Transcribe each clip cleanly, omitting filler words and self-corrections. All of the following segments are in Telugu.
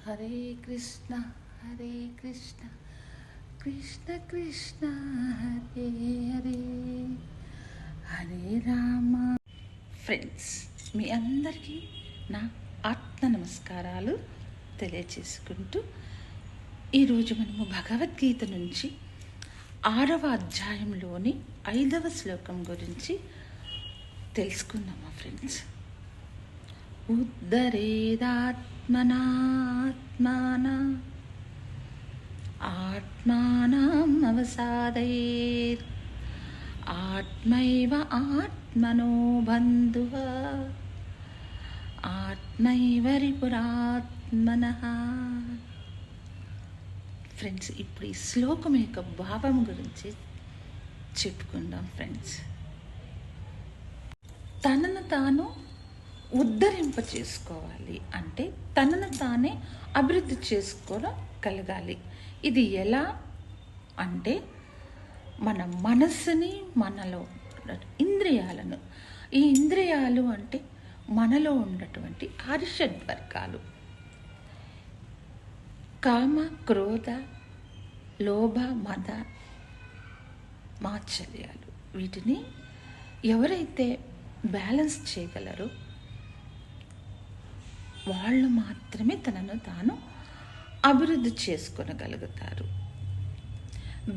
హరే కృష్ణ హరే కృష్ణ కృష్ణ కృష్ణ హరే హరే హరే రామ. ఫ్రెండ్స్, మీ అందరికీ నా ఆత్మ నమస్కారాలు తెలియచేసుకుంటూ ఈరోజు మనము భగవద్గీత నుంచి 6వ అధ్యాయంలోని 5వ శ్లోకం గురించి తెలుసుకుందామా ఫ్రెండ్స్. ఉద్ధరేదాత్మనాత్మానా ఆత్మానం అవసాదయేత్ ఆత్మైవ ఆత్మనో బంధుః ఆత్మైవ రిపురాత్మనః. ఫ్రెండ్స్, ఇప్పుడు ఈ శ్లోకం యొక్క భావం గురించి చెప్పుకుందాం ఫ్రెండ్స్. తనను తాను ఉద్ధరింప చేసుకోవాలి అంటే తనను తానే అభివృద్ధి చేసుకోవడం కలగాలి. ఇది ఎలా అంటే మన మనస్సుని, మనలో ఇంద్రియాలను, ఈ ఇంద్రియాలు అంటే మనలో ఉన్నటువంటి ఆరిషడ్వర్గాలు, కామ, క్రోధ, లోభ, మద, మాత్సర్యాలు. వీటిని ఎవరైతే బ్యాలెన్స్ చేయగలరో వాళ్ళు మాత్రమే తనను తాను అభివృద్ధి చేసుకొనగలుగుతారు.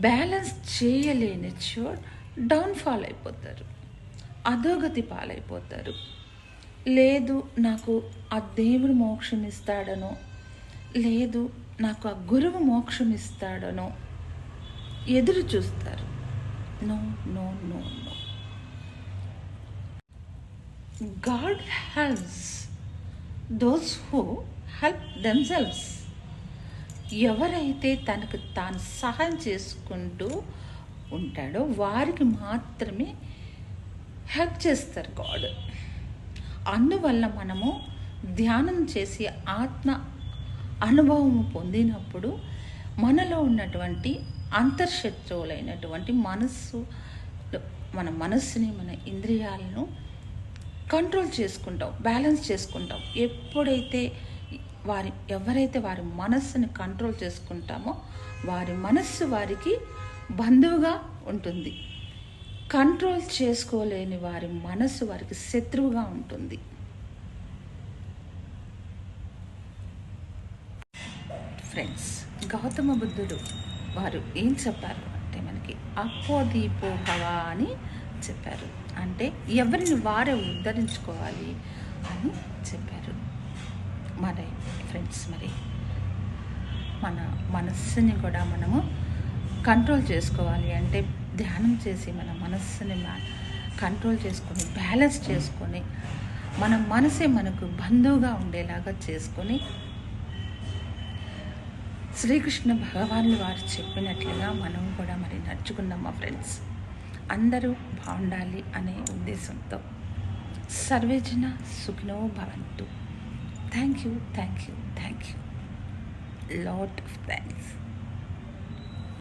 బ్యాలెన్స్ చేయలేని డౌన్ఫాల్ అయిపోతారు, అధోగతి పాలైపోతారు. లేదు నాకు ఆ దేవుడు మోక్షం ఇస్తాడనో, లేదు నాకు ఆ గురువు మోక్షం ఇస్తాడనో ఎదురు చూస్తారు. No no no no. God helps those who help themselves. ఎవరైతే తనకు తాను సహాయం చేసుకుంటూ ఉంటాడో వారికి మాత్రమే హెల్ప్ చేస్తారు గాడ్. అందువల్ల మనము ధ్యానం చేసి ఆత్మ అనుభవం పొందినప్పుడు మనలో ఉన్నటువంటి అంతర్శత్రువులైనటువంటి మన మనస్సుని, మన ఇంద్రియాలను కంట్రోల్ చేసుకుంటాం, బ్యాలెన్స్ చేసుకుంటాం. ఎవరైతే వారి మనస్సుని కంట్రోల్ చేసుకుంటామో వారి మనస్సు వారికి బంధువుగా ఉంటుంది. కంట్రోల్ చేసుకోలేని వారి మనస్సు వారికి శత్రువుగా ఉంటుంది. ఫ్రెండ్స్, గౌతమ బుద్ధుడు వారు ఏం చెప్పారు అంటే మనకి అపోదీపో భవ అని చెప్పారు. అంటే ఎవరిని వారే ఉద్ధరించుకోవాలి అని చెప్పారు. మరి ఫ్రెండ్స్, మరి మన మనస్సుని కూడా మనము కంట్రోల్ చేసుకోవాలి అంటే ధ్యానం చేసి మన మనస్సుని కంట్రోల్ చేసుకొని బ్యాలెన్స్ చేసుకొని మన మనసే మనకు బంధువుగా ఉండేలాగా చేసుకొని శ్రీకృష్ణ భగవానులు వారు చెప్పినట్లుగా మనం కూడా మరి నడుచుకుందాం మా ఫ్రెండ్స్. అందరూ బాగుండాలి అనే ఉద్దేశంతో సర్వేజన సుఖినో భవంతు. Thank you, thank you, thank you. Lot of thanks.